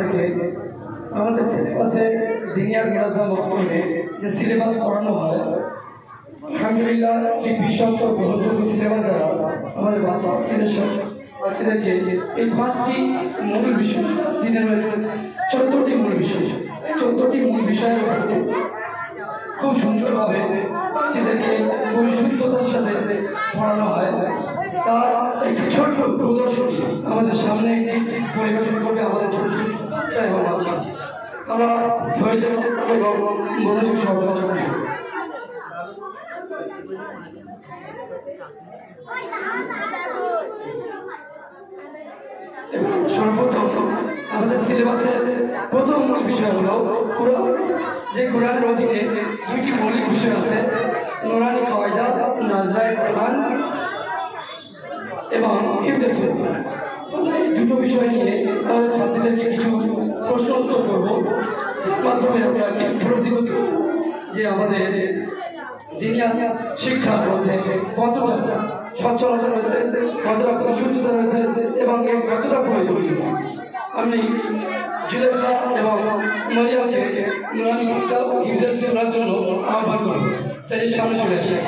আপনাদেরকে আমাদের সিলেবাসে দিনিয়া মাদ্রাসা মক্তবে যে সিলেবাস পড়ানো হয় আলহামদুলিল্লাহ ঠিক বিশ্বস্ত গ্রহণযোগ্য সিলেবাস দ্বারা আমাদের বাচ্চাদেরকে এই 5টি মূল বিষয় দিনে রয়েছে 14টি মূল বিষয়। এই 14টি মূল বিষয়ের মধ্যে খুব সুন্দরভাবে বাচ্চাদেরকে পরিশুদ্ধতার সাথে পড়ানো হয়। তার একটি ছোট্ট প্রদর্শনী আমাদের সামনে একটি পরিবেশন করবে আমাদের ছোট ছোট বাচ্চা এবং বাচ্চা। আমরা ধৈর্য এবং মনোযোগ সহকারে শুনব। সর্বপ্রথম আমাদের সিলেবাসের প্রথম মূল বিষয় হলো কোরআন। যে কোরআনের অধীনে 2টি মৌলিক বিষয় আছে, নুরানি কায়দা, নাজরায়ে কোরআন এবং হিফজে সূরা। এই দুটো বিষয় নিয়ে আমাদের ছাত্রীদেরকে কিছু প্রশ্ন উত্তর করবো, মাধ্যমে আমরা কিছু উপলব্ধি করতে যে আমাদের দিনিয়া শিক্ষার মধ্যে কতটা সচ্ছলতা রয়েছে, কতটা পরিশুদ্ধতা রয়েছে এবং এর কতটা প্রয়োজনীয়। আমি জুলেখা এবং মরিয়ামকে নুরানি কায়দা ও হিফজে সূরার জন্য আহ্বান করব। স্টেজের সামনে চলে আসে।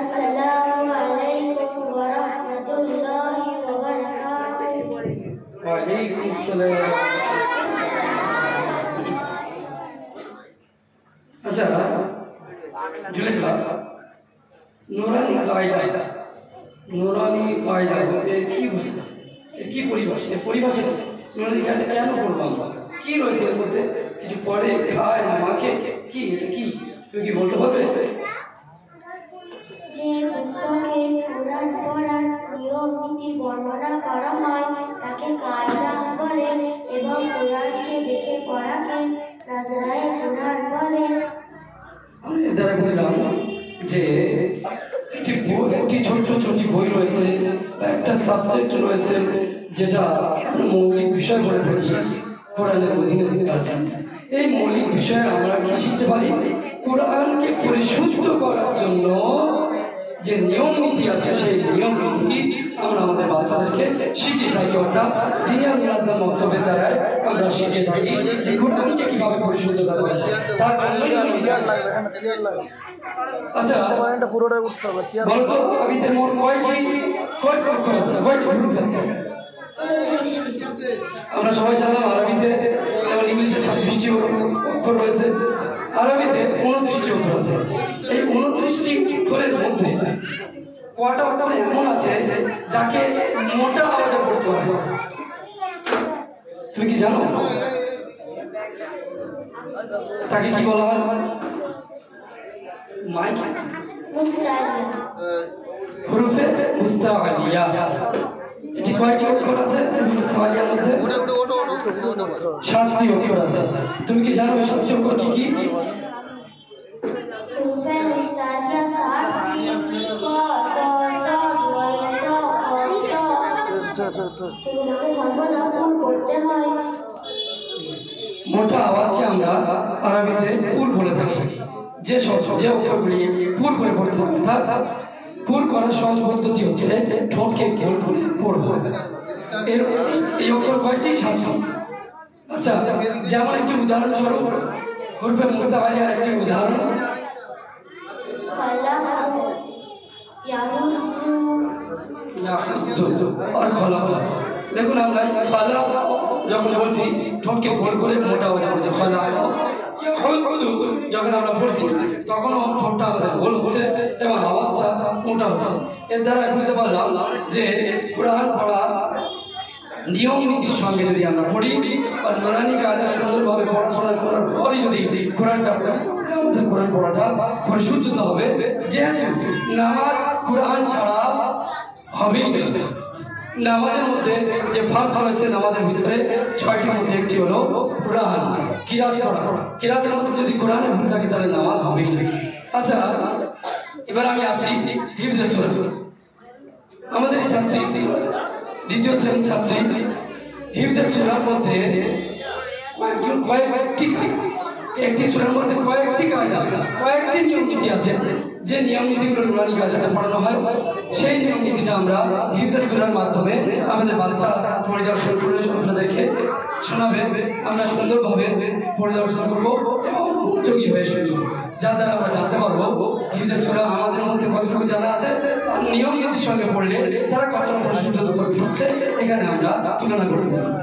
السلام عليكم ورحمة الله وبركاته. وعليكم السلام. আচ্ছা জুলেখা, নুরানি কায়দা বলতে কি বুঝলে, কি পরিভাষা? পরিভাষা নুরানি কায়দা কেন পড়বো আমরা? কি রয়েছে এর মধ্যে? কিছু পড়ে, খায় না মাখে, কি এটা কি তুমি কি বলতে পারবে? যে পুস্তকে কোরআন পড়ার নিয়ম নীতি বর্ণনা করা হয় তাকে কায়দা বলে এবং কোরআনকে দেখে পড়াকে নাজরায়ে কোরআন বলে। আমি এর দ্বারা বুঝলাম যে একটি ছোট ছোট বই রয়েছে বা একটা সাবজেক্ট রয়েছে যেটা মৌলিক বিষয় বলে থাকি কোরআনের অধীনে আছে। এই মৌলিক বিষয়ে আমরা কি শিখতে পারি? কোরআনকে পরিশুদ্ধ করার জন্য যে নিয়ম নীতি আছে সেই নিয়ম নীতি আমরা আমাদের বাচ্চাদেরকে শিখিয়ে থাকি। অর্থাৎ দিনিয়া মাদ্রাসা মক্তবের দ্বারা আমরা শিখিয়ে থাকি যে কোরআনকে কিভাবে পরিশুদ্ধতা করা যায়। তার জন্যই আচ্ছা পুরোটাই উঠতে হবে। বলতো আরবিতে মোট কয়টি অক্ষর আছে, কয়টি হুরুফ আছে? আমরা সবাই জানলাম আরবিতে যেমন ইংলিশে 26টি অক্ষর রয়েছে, আরবিতে 29টি অক্ষর আছে। এই 29টি অক্ষরের মধ্যে কয়টা অক্ষর এমন আছে যাকে মোটা আওয়াজে পড়তে হয়? তুমি কি জানো? তাকে কি বলা হয়? মাইক হুরুফে মুস্তাআলিয়া। এটি কয়টি অক্ষর আছে মুস্তাআলিয়ার মধ্যে? 7টি অক্ষর আছে। তুমি কি জানো এই 7টি অক্ষর কি কি? হুরুফে মুস্তাআলিয়া 7টি, ক, স, জ, যেগুলোকে সর্বদা পূরণ করতে হয়। মোটা আওয়াজকে আমরা আরবিতে পুর বলে থাকি। যে অক্ষরগুলি পুর করে পড়তে হবে, অর্থাৎ পুর করার সহজ পদ্ধতি হচ্ছে ঠোঁটকে গোল করে পড়বো। এই অক্ষর কয়টি? 7টি। আচ্ছা, যেমন একটি উদাহরণস্বরূপ হুরুফে মুস্তাআলিয়ার একটি উদাহরণ আর খলা। দেখুন আমরা খলা যখন বলছি ঠোঁটকে গোল করে মোটা আওয়াজে বলছি খলা। যখন আমরা পড়ছি তখন ঠোঁটটা আমাদের গোল হচ্ছে এবং আওয়াজটা মোটা হচ্ছে। এর দ্বারা বুঝতে পারলাম যে কোরআন পড়া নিয়ম নীতির সঙ্গে যদি আমরা পড়ি আর নুরানি কায়দা সুন্দরভাবে পড়াশোনা করার পরই যদি কোরআনটা আমাদের কোরআন পড়াটা পরিশুদ্ধ হবে। যেহেতু নামাজ কোরআন ছাড়া হবেই না। নামাজের মধ্যে যে ফার্স্ট রয়েছে নামাজের ভিতরে 6টির মধ্যে একটি হলো কোরআন কিরাত পড়া। কিরাতের মধ্যে যদি কোরআনের ভুল থাকে তাহলে নামাজ হবেই না। আচ্ছা, এবার আমি আসছি হিফজে সূরা। আমাদের ছাত্রী 2য় শ্রেণীর ছাত্রী হিফজে সূরার মধ্যে কয়েকটি একটি সূরার মধ্যে কয়েকটি কায়দা, কয়েকটি নিয়ম নীতি আছে, যে নিয়ম নীতিগুলো নুরানি কায়দাতে পড়ানো হয়। সেই নিয়ম নীতিটা আমরা হিফজ সূরার মাধ্যমে আমাদের বাচ্চা পরিদর্শন করে আপনাদেরকে শোনাবে। আমরা সুন্দরভাবে পরিদর্শন করবো এবং মনোযোগী হয়ে শুনবো, যার দ্বারা আমরা জানতে পারবো হিফজ সূরা আমাদের মধ্যে কতটুকু জানা আছে, আর নিয়ম নীতির সঙ্গে পড়লে তারা কতটা প্রশ্নিত হচ্ছে এখানে আমরা তুলনা করতে পারবো।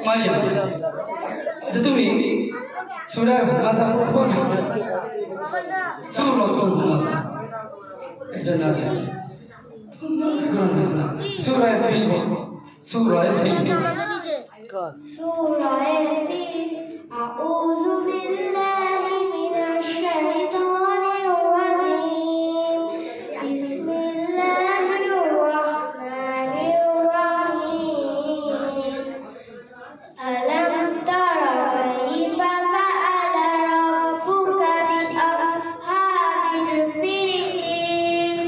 মারিয়াম, আচ্ছা তুমি সূরা হুমাযা পড়ো না? সূরাতুল হুমাযা এটা না জানি সূরা ফিল, সূরা ফিল। সূরা ফিল। আউযু বিল্লাহি মিনাশ শাইতানির রাজীম। বিসমিল্লাহির রাহমানির রাহিম। আলাম তারা কাইফা ফাআলা রাব্বুকা বিআসহাবিল ফিল।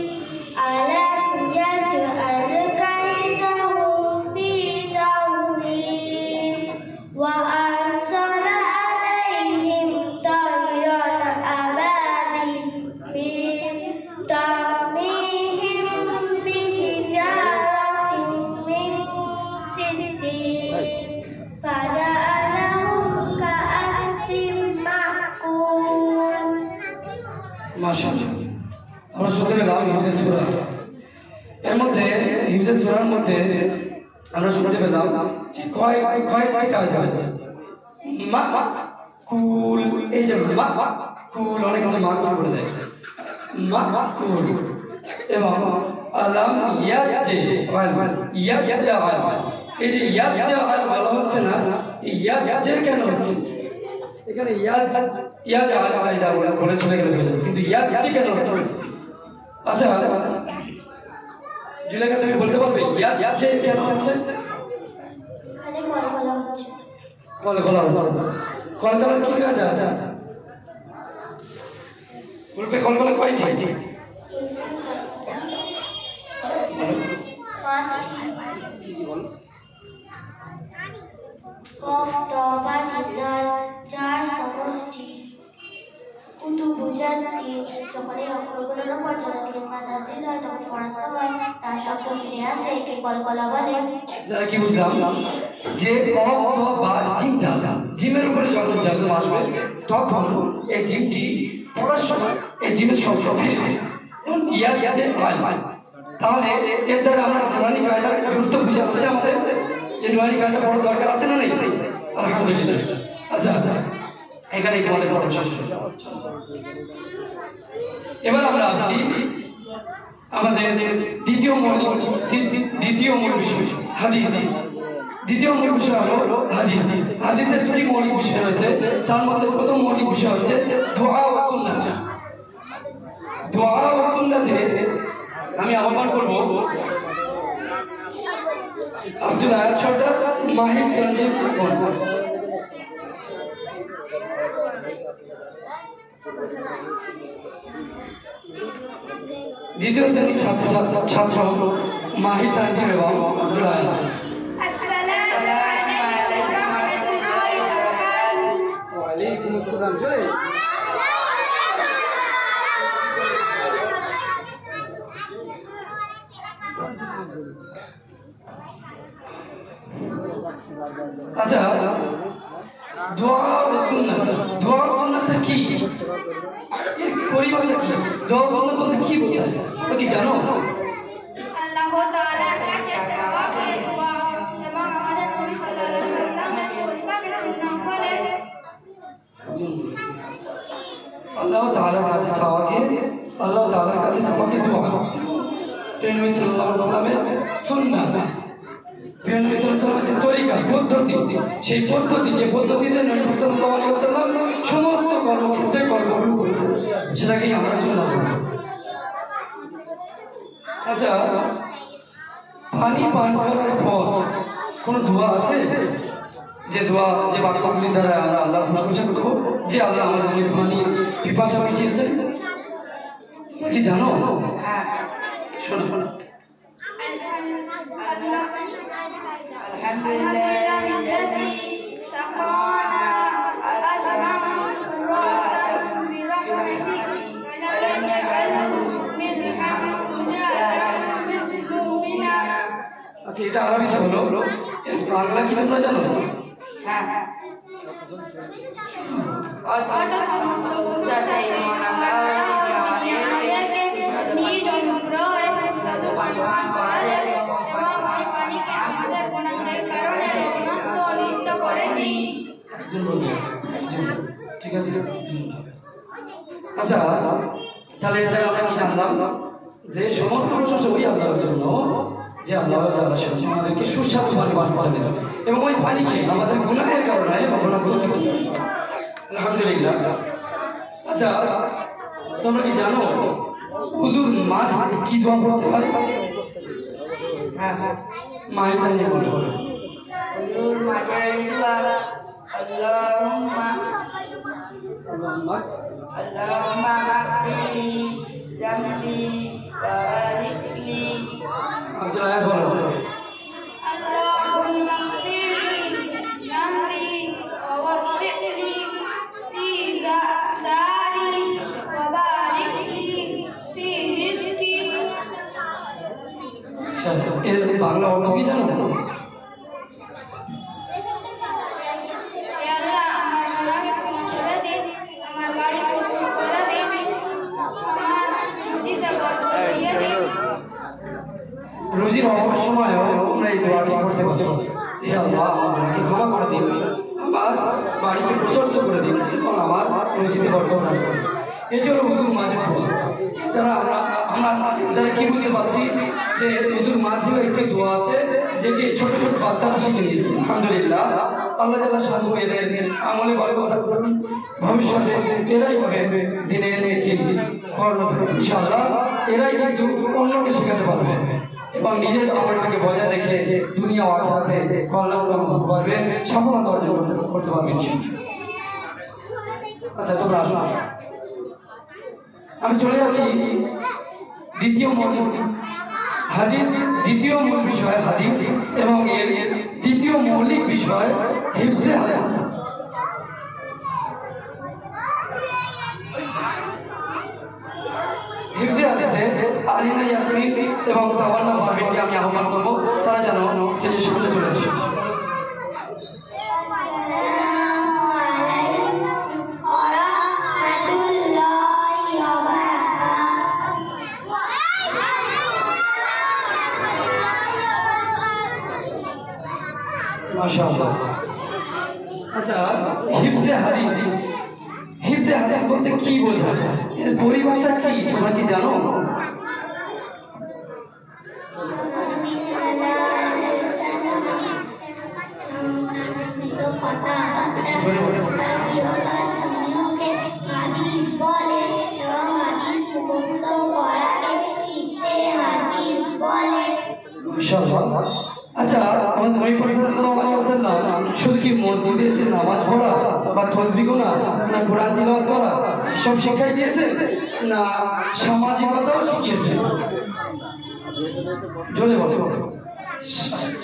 আলাম ইয়াজআল কাইদাহুম ফি তাওলীল। ওয়া আরসালা আলাইহিম তায়রান আবাবিল তারমিহিম বিহিজারাতিন মিন সিজ্জিল ফাজআলাহুম কাআসফিন মা'কুল। মাশাআল্লাহ, আমরা শুনতে পেলাম হিফজ সূরা। এর মধ্যে হিফজ সূরার মধ্যে আমরা শুনতে পেলাম যে কয়েকটি কায়দা আছে। মা কুল, এই যে মা কুল, অনেক কিন্তু মা কুল বলে দেয়, মা কুল। এবং আলাম ইয়াজে ইয়াজে আল, এই যে ইয়াজে আল বলা হচ্ছে না, ইয়াজে কেন হচ্ছে? এখানে ইয়াজ আল কায়দা বলে চলে গেল, কিন্তু ইয়াজে কেন হচ্ছে? আচ্ছা জুলেখা, তুমি বলতে পারবে ইয়াজে কেন হচ্ছে? এখানে কলকলা হচ্ছে। কলকলা হচ্ছে, কলকলার কি কাজ আছে? বলবে কলকলা কয়টি? পাঁচটি। বল। কফ ত বা জিদাল, যার সমষ্টি। কুতুবু জাতি, যখন এই অক্ষরগুলোর উপর যদি তিন বা তাসদিদ হয় তখন ফরাসা হয়, তার শব্দ ফিরে আসে, একে কলকলা বলে। যারা কি বুঝলাম যে কফ ত বা জিম দাল, জিমের উপরে যখন জাজম আসবে তখন এই জিমটি পড়ার সময় এই জিমের শব্দ ফিরবে এবং ইয়াজে আল। তাহলে এর দ্বারা আমরা নুরানি কায়দার গুরুত্ব বুঝে আসছে আমাদের, যে নুরানি কায়দা পড়ার দরকার আছে না নেই? আলহামদুলিল্লাহ। আচ্ছা এখানে তোমাদের পড়া শেষ। এবার আমরা আসছি আমাদের দ্বিতীয় মূল বিষয় হাদিস। দ্বিতীয় মূল বিষয় হলো হাদিস। হাদিসের দুটি মৌলিক বিষয় রয়েছে, তার মধ্যে প্রথম মৌলিক বিষয় হচ্ছে দোয়া ও সুন্নাত। দোয়া ও সুন্নাতে আমি আহ্বান করব আব্দুল আয়াত সরদার, মাহির তানজিম। দ্বিতীয় শ্রেণীর ছাত্র মাহির তানজিম এবং আব্দুল আয়াত। ওয়ালাইকুম আসসালাম। আচ্ছা দোয়া ও সুন্নাত, দোয়া ও সুন্নাত কি? এর পরিভাষা কি? দোয়া ও সুন্নাত বলতে কি বোঝায় তোমরা কি জানো? আল্লাহ তাআলার কাছে চাওয়া করে দোয়া, এবং আমাদের নবী সাল্লাল্লাহু আলাইহি ওয়াসাল্লামের পরিবারের সুন্নাত বলে। আল্লাহ তাআলার কাছে চাওয়াকে, আল্লাহ তাআলার কাছে চাওয়াকে দোয়া। নবী সাল্লাল্লাহু আলাইহি ওয়াসাল্লামের সুন্নাত, নবী সাল্লাল্লাহু আলাইহি ওয়াসাল্লামের যে তরিকা, পদ্ধতি, সেই পদ্ধতি, যে পদ্ধতিতে নবী সাল্লাল্লাহু আলাইহি ওয়াসাল্লাম সমস্ত কর্মক্ষেত্রে কর্মগুলো করেছেন, সেটাকেই আমরা সুন্নাত বলি। আচ্ছা পানি পান করার পর কোনো দোয়া আছে? যে দোয়া, যে বাক্যগুলি দ্বারা আমরা আল্লাহর প্রশংসা করবো, যে আল্লাহ আমাদের পানি পিপাসা মিটিয়েছেন? তোমরা কি জানো? শোনো الحمد لله الذي سقانا আচ্ছা এটা আরবিতে হলো, বাংলা কি তোমরা জানো? হ্যাঁ অর্থাৎ সমস্ত প্রশংসা সেই মহান আল্লাহর, যিনি আমাদেরকে নিজ অনুগ্রহে সুস্বাদু পরিপান করালেন এবং ওই পানিকে আমাদের গুনাহের কারণে অনিষ্ট করেননি। ঠিক আছে। আচ্ছা তাহলে এটা আমরা কি জানলাম যে সমস্ত প্রশংসা ওই আল্লাহর জন্য যে আল্লাহ তাআলা আমাদেরকে সুস্বাদু পানি পান করে দেন এবং ওই পানিকে আমাদের গুনাহের কারণে কখনো ক্ষতি করতে পারে। আলহামদুলিল্লাহ। আচ্ছা তোমরা কি জানো হুজুর মাঝ কি দোয়া পড়তে হয়? হ্যাঁ মায়ের নিয়ে বলো। হুজুর মাঝের দোয়া আল্লাহুম্মা মাগফিরলি যামবি ওয়া বারিকলি। আব্দুল্লাহ বলো। اللهم اغفر لي ذنبي ووسع لي في داري وبارك لي في رزقي। আচ্ছা এর বাংলা অর্থ কি জানো? হে আল্লাহ, আমার গুনাহ ক্ষমা করে দিন, আমার বাড়ি পূর্ণ করে দিন, আমার রুজিতে বরকত দিয়ে দিন। রুজির অভাবের সময় আমরা এই দোয়াটি করতে পারি। হে আল্লাহ আমাকে ক্ষমা করে দিন, আমার বাড়িকে প্রশস্ত করে দিন এবং আমার রুজিতে বরকত দান করুন। এটি হলো হুজুর মাঝে দোয়া। তারা আমরা তারা কি বুঝতে পারছি যে হুজুর মাঝেও একটি দোয়া আছে যেটি ছোট ছোট বাচ্চারা শিখে নিয়েছে। আলহামদুলিল্লাহ আল্লাহ তাআলা সাধু এদের আমলে বরকত দান করুন। ভবিষ্যতে এরাই হবে দিনের নেত্রী কর্ণধার ইনশাআল্লাহ। এরাই কিন্তু অন্যকে শেখাতে পারবে এবং নিজের আমলটাকে বজায় রেখে দুনিয়া ও আখিরাতে কল্যাণ লাভ করতে পারবে, সফলতা অর্জন করতে পারবে ইনশাআল্লাহ। আচ্ছা তোমরা আসো, আমি চলে যাচ্ছি দ্বিতীয় মূল হাদিস, দ্বিতীয় মূল বিষয় হাদিস এবং এর দ্বিতীয় মৌলিক বিষয় হিফজে হাদিস। হিফজে হাদিসে আলিনা ইয়াসমিন এবং তাওয়ান্না পারভিনকে আমি আহ্বান করবো, তারা যেন স্টেজের সামনে চলে আসে। মাশাআল্লাহ। আচ্ছা হিফজে হাদিস, হিফজে হাদিস বলতে কি বোঝায়? এর পরিভাষা কি তোমরা কি জানো? আচ্ছা আমাদের নবী পাক সাল্লাল্লাহু আলাইহি ওয়াসাল্লাম শুধু কি মসজিদে এসে নামাজ পড়া বা তাসবিহ গোনা না কোরআন তিলাওয়াত করা সব শিখাই দিয়েছে, না সামাজিকতাও শিখিয়েছে? জোরে বলো।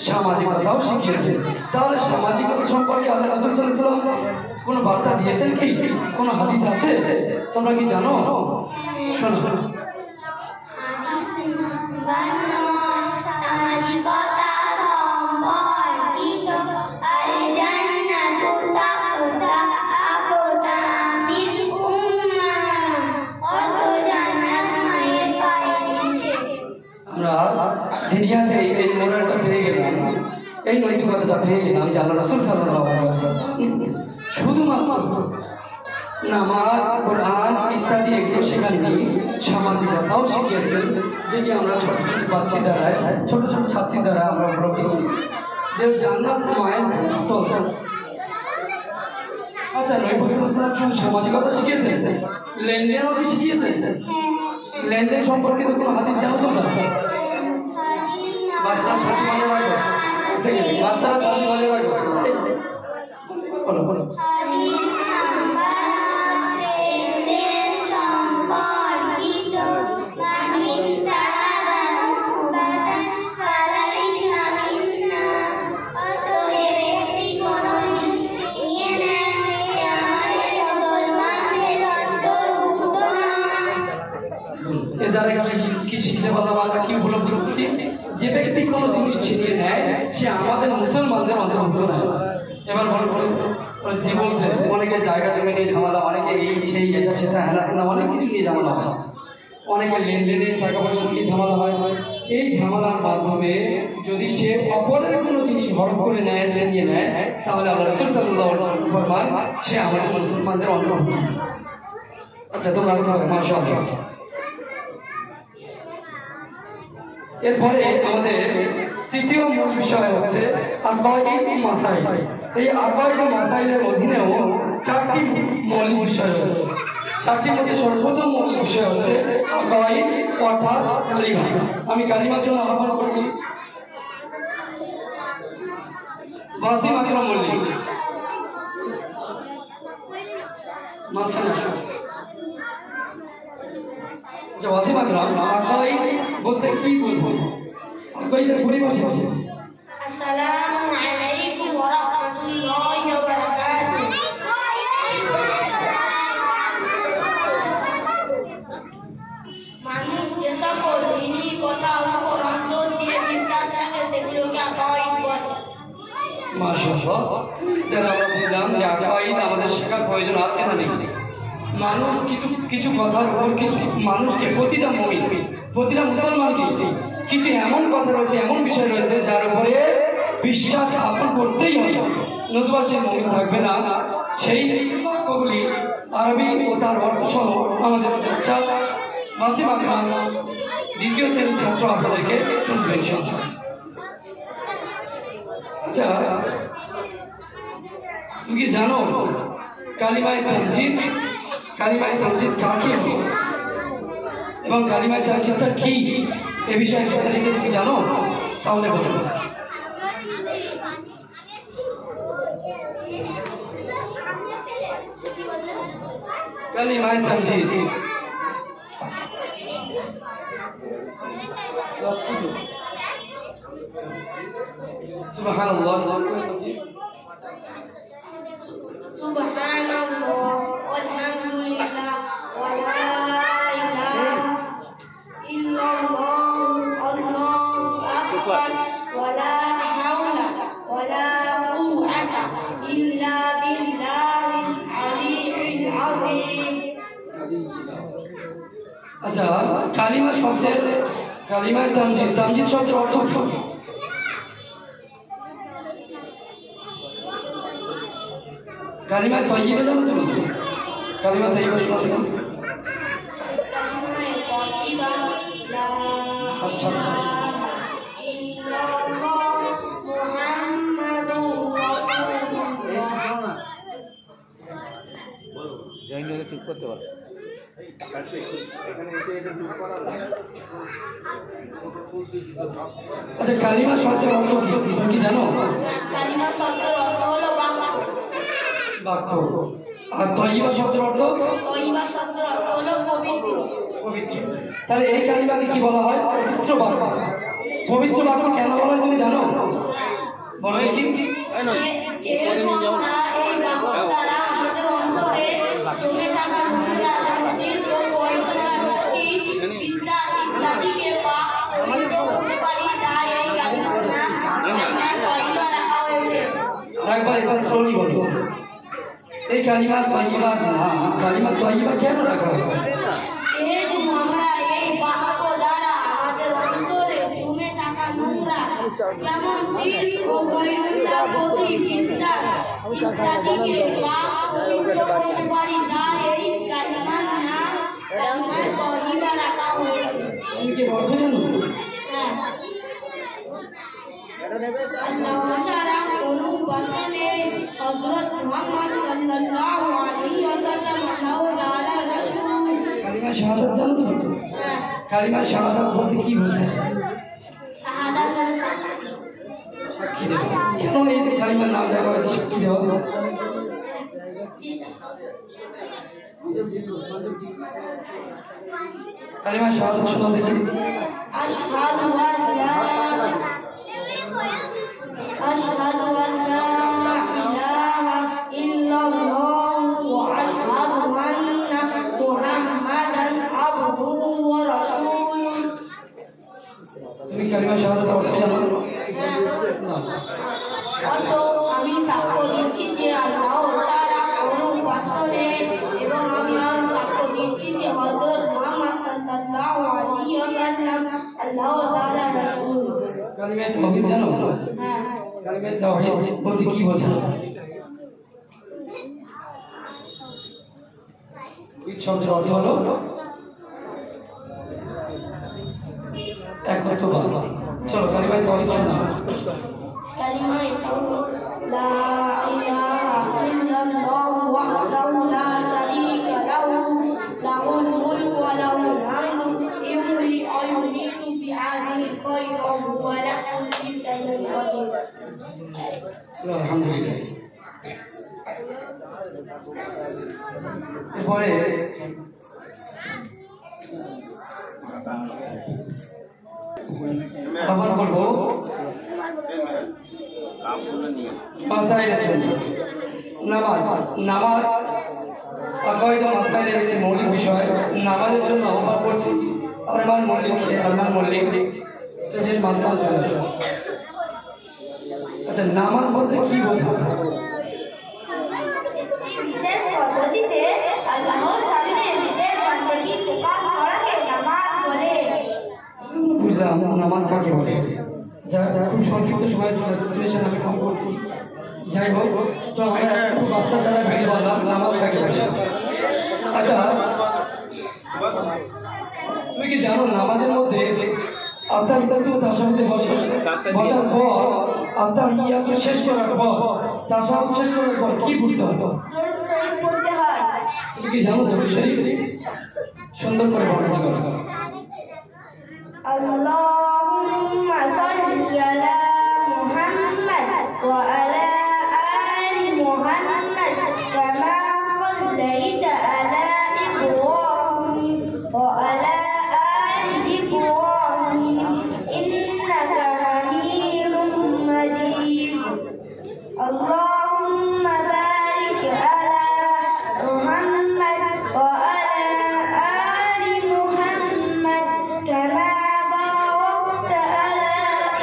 সামাজিকতাও শিখিয়েছে। তাহলে সামাজিকতা সম্পর্কে আল্লাহ রাসূল সাল্লাল্লাহু আলাইহি ওয়াসাল্লাম কোনো বার্তা দিয়েছেন কি? কোনো হাদিস আছে? তোমরা কি জানো? শোনো। দুনিয়াতে এই মোরালটা পেয়ে গেলাম, এই নৈতিকতাটা পেয়ে গেলাম যে আল্লাহ রাসূল সাল্লাল্লাহু আলাইহি ওয়াসাল্লাম শুধুমাত্র নামাজ, কোরআন ইত্যাদি এগুলো শেখাননি, সামাজিকতাও শিখিয়েছেন, যেটি আমরা ছোট ছোট বাচ্চা দ্বারায়, ছোট ছোট ছাত্রী দ্বারা আমরা উপলব্ধি করি যে জান্নাত মায়ের তো। আচ্ছা নবী সাল্লাল্লাহু আলাইহি ওয়াসাল্লাম সামাজিকতা শিখিয়েছেন, লেনদেনও কি শিখিয়েছেন? লেনদেন সম্পর্কিত কোনো হাদিস জানো তোমরা? বাচ্চারা সাথে বজায় রাখবে, বাচ্চারা সাথে বজায় রাখবে। বলো বলো। এর দ্বারা কি শিখতে পারলাম, আমরা কি উপলব্ধি করছি? যে ব্যক্তি কোনো জিনিস ছিনিয়ে নেয় সে আমাদের মুসলমানদের অন্তর্ভুক্ত নয়। এবার যে বলছে অনেকে জায়গা জমি নিয়ে ঝামেলা, অনেকে এই সেই এটা সেটা হেনা অনেক কিছু নিয়ে ঝামেলা হয়, অনেকে লেনদেনে টাকা পয়সা নিয়ে ঝামেলা হয়। এই ঝামেলার মাধ্যমে যদি সে অপরের কোনো জিনিস হরফ করে নেয়, ছিনিয়ে নেয়, তাহলে আল্লাহ রাসূল সাল্লাল্লাহু আলাইহি ওয়াসাল্লাম ফরমান সে আমাদের মুসলমানদের অন্তর্ভুক্ত। আচ্ছা, তো আসতে হবে মাশাআল্লাহ। এরপরে আমাদের তৃতীয় মূল বিষয় হচ্ছে আকাইদ মাসাইল। এই আকাইদ মাসাইলের অধীনেও চারটি মৌলিক বিষয় রয়েছে। চারটির মধ্যে সর্বপ্রথম মৌলিক বিষয় হচ্ছে আকাইদ অর্থাৎ কালিমা। আমি কালিমার জন্য আহ্বান করছি ওয়াসিম আকরাম মল্লিক, মাঝখানে আসুন। ওয়াসিম আকরাম, আকাইদ বলতে কি বুঝবো? আকাইদের পরিভাষা কি? আসসালামু আলাইকুম ওয়া রাহমাতুল্লাহি ওয়া বারাকাতুহু। মানুষ যে সকল দিনী কথা উপর অন্তর দিয়ে বিশ্বাস রাখে সেগুলোকে আকাইদ বলে। মাশাআল্লাহ। তাহলে আমরা বুঝলাম যে আকাইদ আমাদের শেখার প্রয়োজন আছে না নেই। মানুষ কিছু কথার উপর কিছু মানুষকে, প্রতিটা মুমিন, প্রতিটা মুসলমানকে কিছু এমন কথা রয়েছে, এমন বিষয় রয়েছে যার উপরে বিশ্বাস স্থাপন করতেই হবে, নতুবা সে মুমিন থাকবে না। সেই বাক্যগুলি আরবি ও তার অর্থ সহ আমাদের বাচ্চা ওয়াসিম আকরাম দ্বিতীয় শ্রেণীর ছাত্র আপনাদেরকে শুনবেন। আচ্ছা, তুমি কি জানো কালিমায়ে তামজিদ কাকে বলে এবং কালিমায়ে তামজিদটা কি, এ বিষয়ে বিস্তারিত কিছু জানো? তাহলে বলুন। কালিমায়ে তামজিদ সুবহানাল্লাহ, সুবহানাল্লাহ ওয়ালহামদুলিল্লাহ ওয়া লা ইলাহা ইল্লাল্লাহ আল্লাহু আকবার ওয়া লা হাওলা ওয়া লা কুওয়াতা ইল্লা বিল্লাহিল আলিয়্যিল আযীম। আচ্ছা, কালিমা শব্দের, কালিমায়ে তামজিদ শব্দের অর্থ কি? কালিমায়ে তাইয়্যিবা জানো তুমি? কালিমা তাইয়্যিবা শোনাতে জানো? আচ্ছা, চুপ করতে পারো। আচ্ছা, কালিমা শব্দের অর্থ কি তুমি কি জানো? কালিমা শব্দের অর্থ হলো বাক্য। আর তাইয়্যিবা শব্দের অর্থ? তাইয়্যিবা শব্দের অর্থ হলো পবিত্র। তাহলে এই কালিমাকে কি বলা হয়? পবিত্র বাক্য। পবিত্র বাক্য কেন বলা হয় তুমি জানো? বলো কি? যেহেতু আমরা এই বাক্য দ্বারা আমাদের অন্তরে জমে থাকা মূল্যায়নশীল ও পরিকল্পনা শক্তি, বিশ্বাস ইত্যাদিকে পবিত্র করতে পারি, তাই এই কালিমার নাম তাইয়্যিবা রাখা হয়েছে। একবার এটা স্লোলি বলো। এই কালিমা তাইয়্যিবার নাম কালিমা তাইয়্যিবা কেন রাখা হয়েছে? যেহেতু আমরা এই বাক্য দ্বারা আমাদের অন্তরে জমে থাকা নোংরা, যেমন শিরক ও গায়রুল্লাহর প্রতি বিশ্বাস ইত্যাদিকে পবিত্র করতে পারি, তাই এই কালিমার নাম কালিমা তাইয়্যিবা রাখা হয়েছে। তুমি কি অর্থ জানো? হ্যাঁ। আল্লাহ ছাড়া কোনো উপাস্য নেই। হযরত মুহাম্মদ সাল্লাল্লাহু আলাইহি ওয়াসাল্লাম আল্লাহু তাআলার রাসূল। কালিমা শাহাদাত জানো তুমি? হ্যাঁ। কালিমা শাহাদাত বলতে কি বোঝায়? শাহাদাত মানে সাক্ষী দেওয়া। কেন এই কালিমার নাম দেওয়া হয়েছে সাক্ষী দেওয়া? কালিমা শাহাদাত শোনা দেখি। আশহাদু আল্লা ইলাহা ইল্লাল্লাহ ওয়া আশহাদু আন্না মুহাম্মাদান আবদুহু ওয়া রাসূলুহু। তুমি কালিমা শাহাদাত অর্থ জানো? অর্থ আমি সাক্ষ্য দিচ্ছি যে আল্লাহ ছাড়া কোনো উপাস্য নেই এবং আমি আরো সাক্ষ্য দিচ্ছি যে হযরত মুহাম্মদ সাল্লাল্লাহু আলাইহি ওয়াসাল্লাম আল্লাহ তাআলার রাসূল। কালিমা তাওহীদ জানো? হ্যাঁ। কালিমা তাওহীদ বলতে কি বোঝায়? এই শব্দের অর্থ হলো একত্ববাদ। চলো কালিমা তাওহীদ শোনা। কালিমা তাওহীদ লা ইলাহা ইল্লাল্লাহু ওয়াহদাহু লা শারীকা লাহু লাহুল মুলকু ওয়া লাহুল হামদু ইউহয়ি ওয়া ইউমীতু বি'আদিহি খায়রান ওয়া লাহু লিসানুল কাদির। আলহামদুলিল্লাহ। এরপরে আবার বলবো মাসাইলের জন্য নামাজ আকাইদা মাসাইলের একটি মৌলিক বিষয়। নামাজের জন্য আহ্বান করছি আরমান মল্লিক স্টেজের মাঝখানে চলে আসো। আচ্ছা, নামাজ বলতে কি বোঝায়? বিশেষ পদ্ধতিতে আল্লাহর সামনে নিজের বান্দাগি প্রকাশ করাকে নামাজ বলে। বুঝলাম নামাজ কাকে বলে। যা খুব সংক্ষিপ্ত সময় চলে সিচুয়েশন আমি কম করছি। যাই হোক, তো আমরা একটু বাচ্চার দ্বারা ভেঙে বললাম নামাজ কাকে বলে। আচ্ছা, তুমি কি জানো নামাজের মধ্যে আত্তাহিয়াতু তাশাহুদে বসার পর আত্তাহিয়াতু শেষ করার পর তাশাহুদ শেষ করার পর কি পড়তে হয়? দরুদ শরীফ পড়তে হয়। তুমি কি জানো দরুদ শরীফ? সুন্দর করে বর্ণনা করো। আল্লাহুম্মা সাল্লি আলা মুহাম্মাদ ওয়া আলা আলি মুহাম্মাদ কামা সাল্লাইতা আলা ইব্রাহিম ওয়া আলা আলি ইব্রাহিম ইন্নাকা হামিদুম মাজিদ। আল্লাহুম্মা বারিক আলা মুহাম্মাদ ওয়া আলা আলি মুহাম্মাদ কামা বারাকতা আলা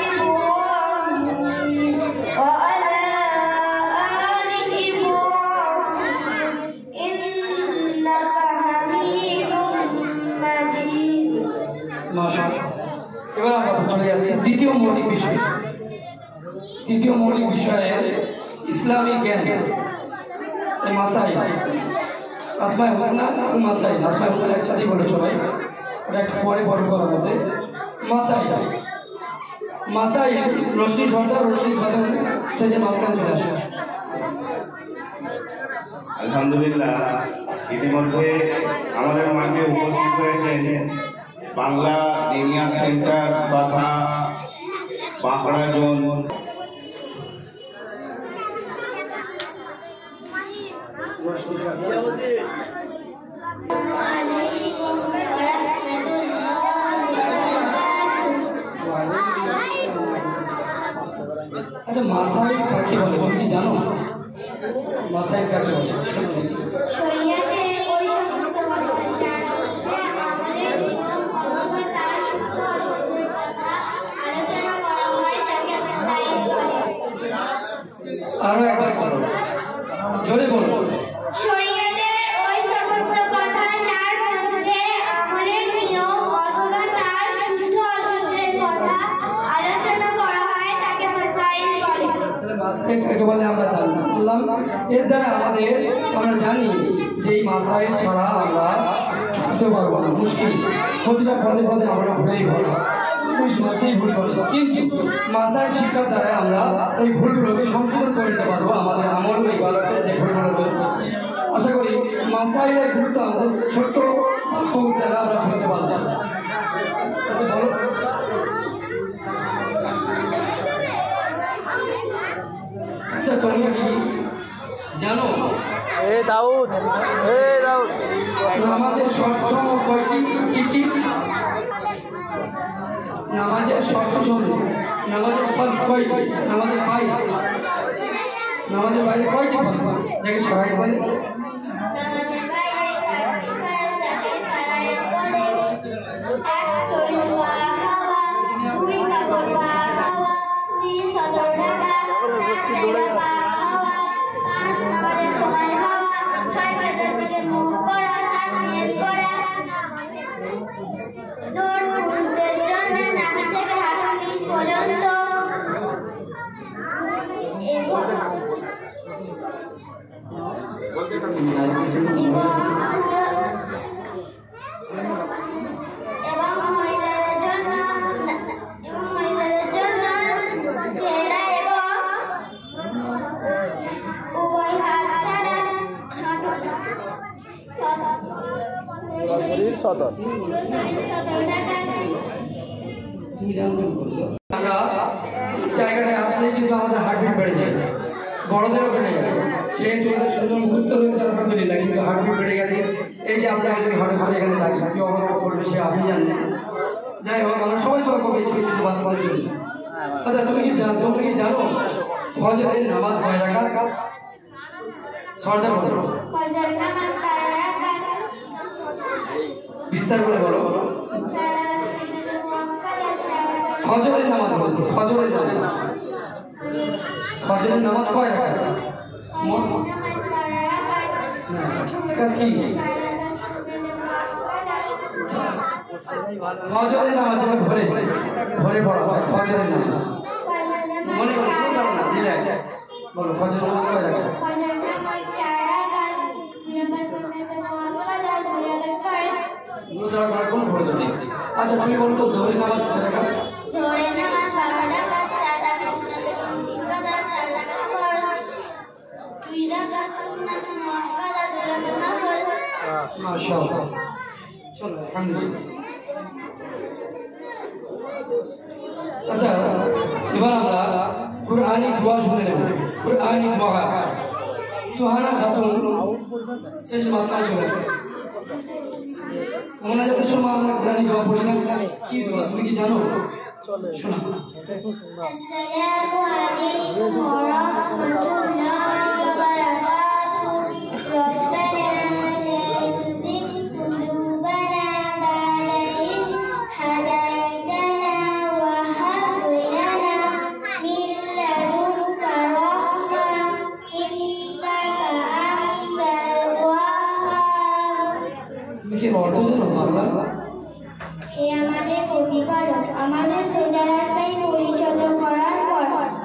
ইব্রাহিম ওয়া আলা আলি ইব্রাহিম ইন্নাকা হামিদুম মাজিদ। মাশাআল্লাহ। এবার আমরা চলে যাচ্ছি দ্বিতীয় মৌলিক বিষয়। দ্বিতীয় মৌলিক বিষয়ে ইসলামিক জ্ঞান, মাসাইল, আসমায়ে হুসনা ও মাসাইল। আসমায়ে হুসনা একসাথেই বলে সবাই, ওটা একটু পরে বড় করা হয়েছে। মাসাইল রশনি সর্দার, রশনি খাতুন স্টেজের মাঝখানে চলে আসে। আলহামদুলিল্লাহ, ইতিমধ্যে আমাদের মাঝে উপস্থিত হয়েছেন বাংলা দিনিয়া সেন্টার তথা বাঁকড়া জোন রশনি সর্দার। আলাইকুম ওয়া রাহমাতুল্লাহি। আচ্ছা, মাসাইল কাকে বলে তুমি কি জানো? মাসাইল কাকে বলে? শরিয়াতে ওই সমস্ত কথার আমাদের নিয়ম অথবা তার শুদ্ধ অশুদ্ধের কথা আলোচনা করা হয় তাকে মাসাইল বলে। আরো একবার বলো, জোরে বলো। শরিয়াতে ওই সমস্ত কথা যার মধ্যে আমলের নিয়ম অথবা তার শুদ্ধ অশুদ্ধের কথা আলোচনা করা হয় তাকে মাসাইল বলে। আসলে মাসাইল কাকে বলে আমরা জানি না। বললাম এর দ্বারা আমরা জানি যে এই মাসাইল ছাড়া আমরা চলতে পারবো না, মুশকিল। প্রতিটা পদে পদে আমরা ভুলেই বলি, মধ্যেই ভুল করি, কিন্তু মাসাইল শিক্ষার দ্বারা আমরা এই ভুলগুলোকে সংশোধন করে নিতে পারবো আমাদের আমল ও ইবাদতের যে ভুলগুলো রয়েছে। আশা করি মাসাইলের গুরুত্ব আমাদের ছোট্ট দ্বারা আমরা ধরতে পারবো। আচ্ছা বলো, আচ্ছা তোমরা কি জানো নামাজের শর্ত সমূহ কয়টি? কি কি? নামাজের শর্ত সমূহ, নামাজের ফরজ কয়টি? নামাজের বাইরে কয়টি ফরজ যাকে সারাই বলে? নামাজের বাইরে চারটি ফরজ যাকে সারায়াত বলে। এক, শরীর খাওয়া, দুই, কাপড় সদর। 17 টাকা। আমরা জায়গাটায় আসলে কিন্তু আমাদের হার্টবিট বেড়ে যায়, বড়দেরও বেড়ে যায়। সেই সুন্দর মুখস্থ রয়েছে আলহামদুলিল্লাহ, কিন্তু হার্টবিট বেড়ে গেছে। এই যে আমরা যদি হঠাৎ করে এখানে থাকি, কি অবস্থা করবে সে আপনি জানেন। যাই হোক, আমরা সবাই দোয়া করবো এই ছোট ছোট বাচ্চাদের জন্য। আচ্ছা, তোমরা কি জানো ফজরের নামাজ কয় রাকাত? সর্দার বলো, ফজর নামাজ 12 রাকাত। বিস্তার করে বলো। ফজরের নামাজ বলেছে, ফজরের নামাজ কয় রাকাত? কি ফজরের নামাজ যেটা ভোরে পড়া হয়, ফজরের নামাজ মনে করো, কোনো কারণ না, রিল্যাক্স বলো। ফজরের নামাজ কয় রাকাত? রোজা করার কোনো প্রয়োজন নেই। আচ্ছা, তুমি বলো তো জোহরের নামাজ কয় রাকাত? জোহরের নামাজ 12 রাকাত, 4 রাকাত সুন্নাতে মুআক্কাদা, 4 রাকাত ফরজ, 2 রাকাত সুন্নাতে মুআক্কাদা, 2 রাকাত নফল। মাশাআল্লাহ, চলো আলহামদুলিল্লাহ। আচ্ছা, এবার আমরা কুরআনি দোয়া শুনে নেব। কুরআনি দোয়া সুহানা খাতুন স্টেজ মাঝখানে চলে আসে। মোনাজাতের সময় আমরা কুরআনি দোয়া পড়ি না, কি দোয়া তুমি কি জানো? শোনা। আসসালামু আলাইকুম ওয়া রাহমাতুল্লাহি ওয়া বারাকাতুহু। রব্বানা লা তুযিগ কুলুবানা বা'দা ইয হাদাইতানা ওয়া হাব লানা মিন লাদুনকা রাহমাহ ইন্নাকা আনতাল ওয়াহ্হাব। তুমি কি অর্থ জানো বাংলা? হে আমাদের প্রতিপালক, আমাদের সেজারাশাই পরিচর্যা করার পর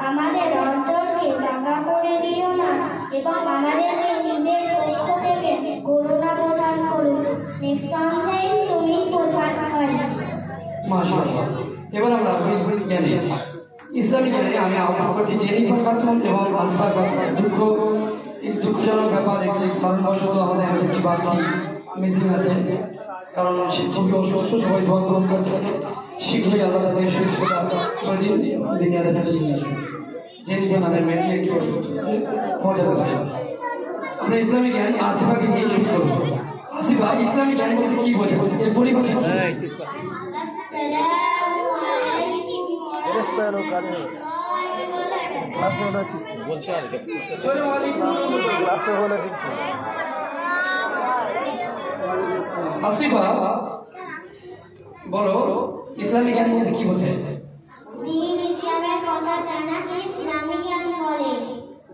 আমাদের অন্তরকে দাঙ্গা করে দিও না এবং আমাদেরকে নিজের পক্ষ থেকে করুণা প্রদান করুন। নিঃসন্দেহে তুমি প্রধান হয়। মাশাআল্লাহ। এবার আমরা ফেসবুক জ্ঞানে ইসলামিক জ্ঞানে আমি আহ্বান করছি জেনিফার খাতুন এবং আসফা খাতুন। এই দুঃখজনক ব্যাপার, একটি কারণবশত আমাদের একটি বাচ্চি মিসিং আছে, কারণ সে খুবই অসুস্থ। সবাই দোয়া করুন তার জন্য, শীঘ্রই আল্লাহ তাদের সুস্থতা প্রতিদিন দুনিয়াতে ফিরিয়ে নিয়ে আসুন। জেনিফার নামের মেয়েটি একটু অসুস্থ আছে, পৌঁছাতে পারে। আমরা ইসলামিক জ্ঞান আসিফাকে নিয়ে শুরু করবো। আসিফা, ইসলামিক জ্ঞান বলতে কি বোঝে এর পরিভাষা কি? আসসালামু আলাইকুম ফেরেশতারও কানে ক্লাসে হলে ঠিক বলছে, আর ক্লাসে হলে ঠিক। আসিফা বলো, ইসলামিক জ্ঞান বলতে কি বোঝে? দ্বীন ইসলামের কথা জানাকে ইসলামিক জ্ঞান বলে।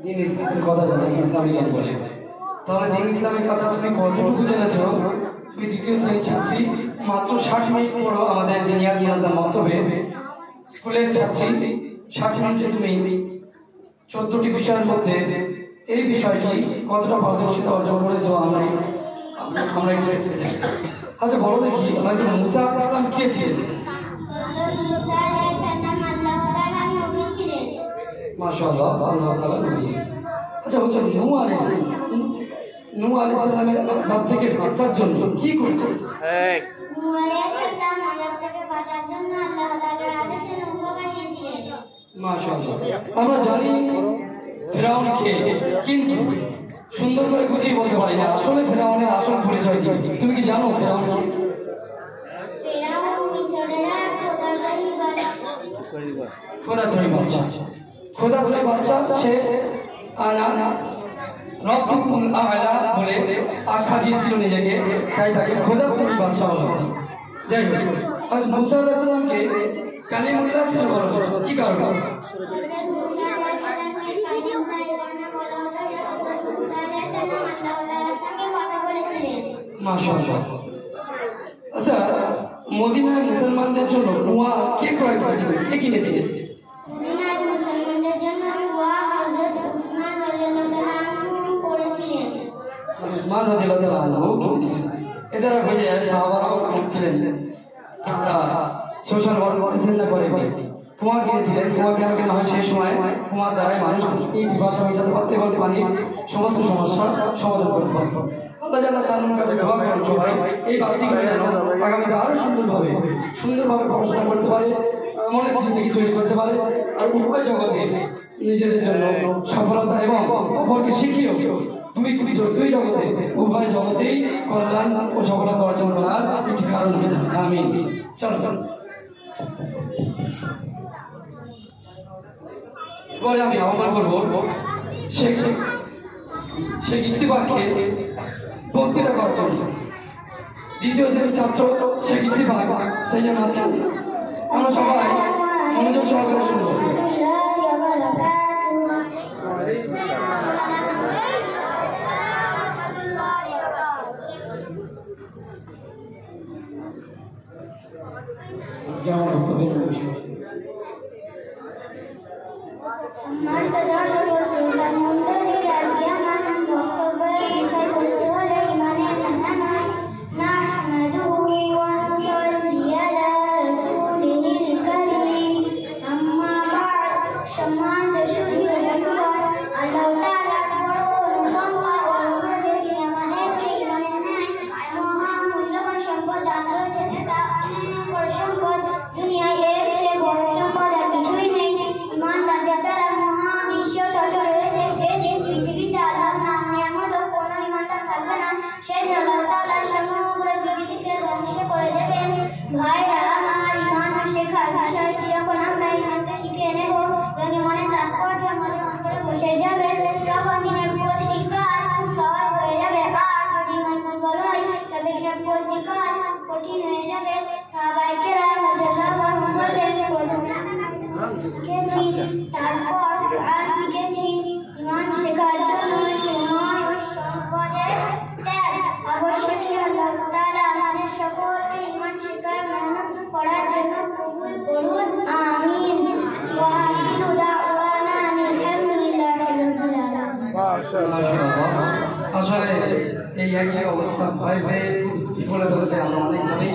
দিন ইসলামের কথা জানা ইসলামিক জ্ঞান বলে। তাহলে দিন ইসলামের কথা তুমি কতটুকু জেনেছ? তুমি দ্বিতীয় শ্রেণীর ছাত্রী, মাত্র 60 মিনিট পড়ো আমাদের দিনিয়া মুনাজ্জাম মক্তবে। স্কুলের ছাত্রী, 60 মিনিটে তুমি 14টি বিষয়ের মধ্যে এই বিষয়টি কতটা পারদর্শিতা অর্জন করেছো আমরা একটু দেখতে চাই। আচ্ছা বলো দেখি, হয়তো মুসা আলাইহিস সালাম কে ছিলেন? মুসা আলাইহিস সালাম আল্লাহ তাআলার নবী ছিলেন। মাশাআল্লাহ, আল্লাহ তাআলা নবী ছিলেন। আচ্ছা হচ্ছে নূহ আলাইহিস সালামের সব থেকে বাঁচার জন্য কি করেছেন? নূহ আলাইহিস সালাম আযাব থেকে বাঁচার জন্য আল্লাহ তাআলার আদেশে নৌকা বানিয়েছিলেন। মাশাআল্লাহ। আমরা জানি ফিরাউন কে, কিন্তু সুন্দর করে গুছিয়ে বলতে পারি না আসলে ফিরাউনের আসল পরিচয় কি। তুমি কি জানো ফিরাউন কে? ফিরাউন মিশরের এক খোদাধরী বাদশা। সে আনা রব্বুকুল আ'লা বলে আখ্যা দিয়েছিল নিজেকে, তাই তাকে খোদাধরী বাদশা বলা হয়েছে। যাই হোক, আজ মুসা আলাইহিস সালামকে কালিমুল্লাহ কেন বলা হয়েছে, কি কারণে? মুসা আলাইহিস সালামকে কালিমুল্লাহ এই কারণে বলা হতো যে হযরত মুসা আলাইহিস সালাম আল্লাহ তাআলার সঙ্গে কথা বলেছিলেন। মাশাআল্লাহ। আচ্ছা, মদিনায় মুসলমানদের জন্য কুয়া কে ক্রয় করেছিলেন, কে কিনেছিলেন? মদিনায় মুসলমানদের জন্য কুয়া হযরত উসমান রাদিয়াল্লাহু তাআলা আনহু করেছিলেন। উসমান রাদিয়াল্লাহু আনহু কিনেছিলেন। এদের হয়ে যায় সাহাবারাও কিনেছিলেন। তারা সোশ্যাল ওয়ার্ক করেছেন না করেননি, কুয়া কিনেছিলেন। কুয়া কেন কেনা হয়? সেই সময় কুয়ার দ্বারাই মানুষ এই পিপাসা মেটাতে পারত এবং পানির সমস্ত সমস্যার সমাধান করতে পারত। আল্লাহ জাল্লাহ শানুর কাছে দোয়া করেন সবাই এই বাচ্চাগুলো যেন আগামীতে আরো সুন্দরভাবে পড়াশোনা করতে পারে, মনের জিন্দগি তৈরি করতে পারে, আর উভয় জগতে নিজেদের জন্য সফলতা এবং অপরকে শিখিয়েও দুই জগতে উভয় জগতেই কল্যাণ ও সফলতা অর্জন করার একটি কারণ হবে। আমিন। চলো এবারে আমি আহ্বান করবো সে ইত্তিফাককে বক্তৃতা করার জন্য। দ্বিতীয় শ্রেণীর ছাত্র সে ইত্তিফাক সেই জন্য আজকে আমরা সবাই মনোযোগ সহকারে শুনবো। আজকে আমার বক্তব্যের বিষয় সম্মানিত দর্শক ও শ্রোতা মণ্ডলী, আজকে আমার বক্তব্যের বিষয়বস্তু হলো ঈমানের নামাজ। নাহমাদুহু ওয়া নুসাল্লি আলা রাসূলিহিল কারীম। আম্মা বা'দ, সম্মানিত সুধী ও বন্ধুগণ, আল্লাহ তাআলার বড় অনুকম্পা ও অনুগ্রহে তিনি আমাদেরকে ঈমানের ন্যায় মহামূল্যবান সম্পদ দান করেছেন। এটা অনেক বড় সম্পদ, দুনিয়ায় এর চেয়ে বড় সম্পদ আর কিছুই নেই। ঈমানদারদের দ্বারা মহাবিশ্ব সচল রয়েছে। যেদিন পৃথিবীতে আল্লাহর নাম নেওয়ার মতো কোনো ঈমানদার থাকবে না, সেদিন আল্লাহ তাআলা সমগ্র পৃথিবীকে ধ্বংস করে দেবেন। ভাইরা আমার, ঈমান শেখার বিষয়টি যখন আমরা ঈমানকে শিখে নেব এবং ঈমানের তাৎপর্য আমাদের অন্তরে বসে যাবে, তখন দিনের প্রতিটি কাজ খুব সহজ হয়ে যাবে। আর যদি ঈমান দুর্বল হয়, তবে দিনের প্রতিটি কাজ খুব কঠিন হয়ে যাবে। সাহাবায়ে কেরাম রাদিয়াল্লাহু আনহুম বলেন, প্রথমে শিখেছি, তারপর কোরআন শিখেছি। ঈমান শেখার জন্য সময় ও সম্পদের ত্যাগ আবশ্যক। আল্লাহ তাআলা আমাদের সকলকে ঈমান শেখার মেহনত করার জন্য কবুল করুন। আমিন। ওয়া আখিরু দাওয়ানা আলহামদুলিল্লাহি রাব্বিল আলামিন। আসলে এই একই অবস্থা ভয় পেয়ে খুব বিফলে ফেলেছে। আমরা অনেকভাবেই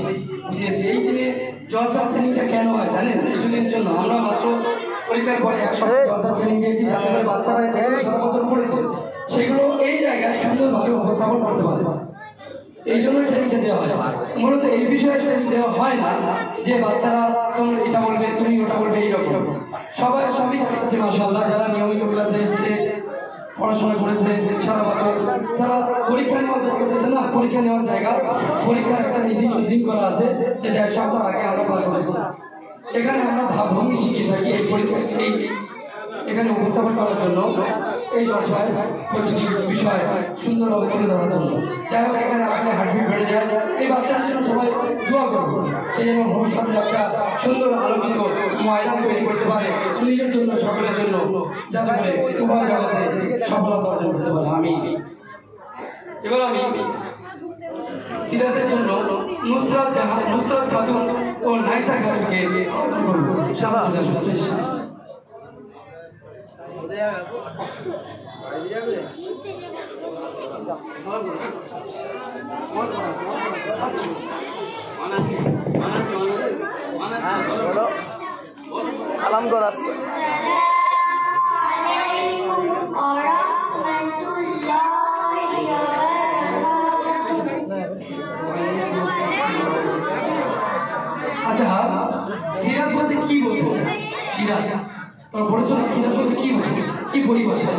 বুঝিয়েছি এই দিনে জলসা ট্রেনিংটা কেন হয় জানেন? কিছুদিন জন্য আমরা মাত্র পরীক্ষার পরে 1 সপ্তাহ জলসা ট্রেনিং দিয়েছি, যাতে করে বাচ্চারা যেগুলো সারা বছর পড়েছে সেগুলো এই জায়গায় সুন্দরভাবে উপস্থাপন করতে পারে। এই জন্য ট্রেনিংটা দেওয়া হয়। মূলত এই বিষয়ে ট্রেনিং দেওয়া হয় না যে বাচ্চারা তুমি এটা বলবে তুমি ওটা বলবে এইরকম। সবই জানাচ্ছে মাশাআল্লাহ, যারা নিয়মিত ক্লাসে এসছে, পড়াশোনা করেছে সারা বছর, তারা পরীক্ষা নেওয়ার জায়গা যেটা না, পরীক্ষা নেওয়ার জায়গা, পরীক্ষার একটা নির্দিষ্ট দিন করা আছে যেটা 1 সপ্তাহ আগে আমরা পার করেছি। এখানে আমরা ভাবভঙ্গি শিখে থাকি এই পরীক্ষা এখানে উপস্থাপন করার জন্য, এই জলসায় প্রতিটি বিষয় সুন্দরভাবে তুলে ধরার জন্য। যাই হোক, এখানে আসলে হার্টবিট বেড়ে যায়। এই বাচ্চার জন্য সবাই দোয়া করব, সে যেন ভবিষ্যতে একটা সুন্দর আলোকিত ময়দান তৈরি করতে পারে নিজের জন্য, সকলের জন্য, যাতে করে উভয় জগতে সফলতা অর্জন করতে পারে। এবার আমি সিরাতের জন্য নুসরাত খাতুন ও নাইসা খাতুনকে আহ্বান করব। সালাম কর আসছে। আচ্ছা, সিরাত বলতে কি বোঝো? সিরাত তোমরা পড়েছো না? সিরাত বলতে কি বোঝো, কি পরিভাষা?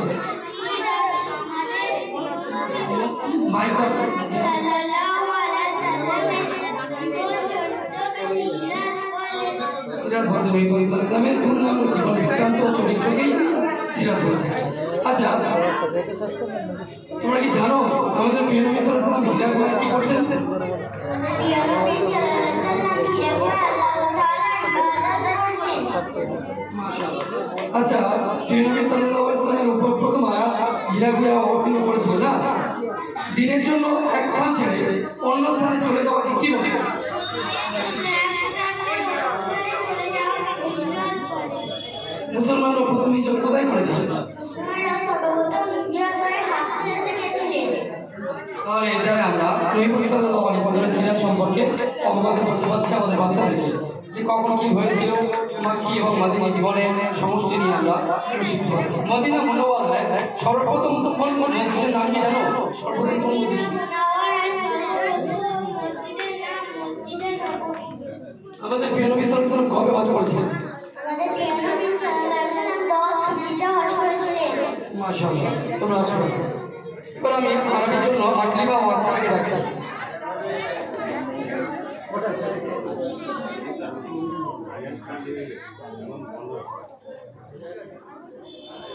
মাইক্রোফোন। সিরাত বলতে নবী ইসলামের পূর্ণাঙ্গ জীবন বৃত্তান্ত চরিত্রকেই সিরাত বলছে। আচ্ছা, তোমরা কি জানো আমাদের প্রিয় নবী সাল্লাল্লাহু আলাইহি ওয়াসাল্লাম কি করতেন? আচ্ছা, প্রিয় নবী সাল্লাল্লাহু আলাইহি ওয়াসাল্লামের উপর প্রথম আয়াত হীরা অবতীর্ণ করেছিল না? দিনের জন্য এক স্থান ছেড়ে অন্য স্থানে চলে যাওয়াকে কি বলে? মুসলমানরা প্রথম হিজরত কোথায় করেছিল? তাহলে এর দ্বারা আমরা নবী সাল্লাল্লাহু আলাইহি ওয়াসাল্লামের সিরাত সম্পর্কে অবগত করতে পারছি আমাদের বাচ্চাদেরকে, যে কখন কি হয়েছিল, মাক্কি এবং মদিনী জীবনের সমষ্টি নিয়ে আমরা শিখতে পারছি। মদিনা মুনাওয়ারায় সর্বপ্রথম কোন মসজিদের নাম কি জানো? সর্বপ্রথম কোন মসজিদ? আমাদের প্রিয় নবী সাল্লাল্লাহু আলাইহি ওয়াসাল্লাম কবে হজ করেছিলেন? আমাদের প্রিয় নবী সাল্লাল্লাহু আলাইহি ওয়াসাল্লাম 10 হিজরিতে হজ করেছিলেন। মাশাআল্লাহ, তোমরা আসো। এবার আমি আরবির জন্য আকলিমা ওয়াসাকে ডাকছি।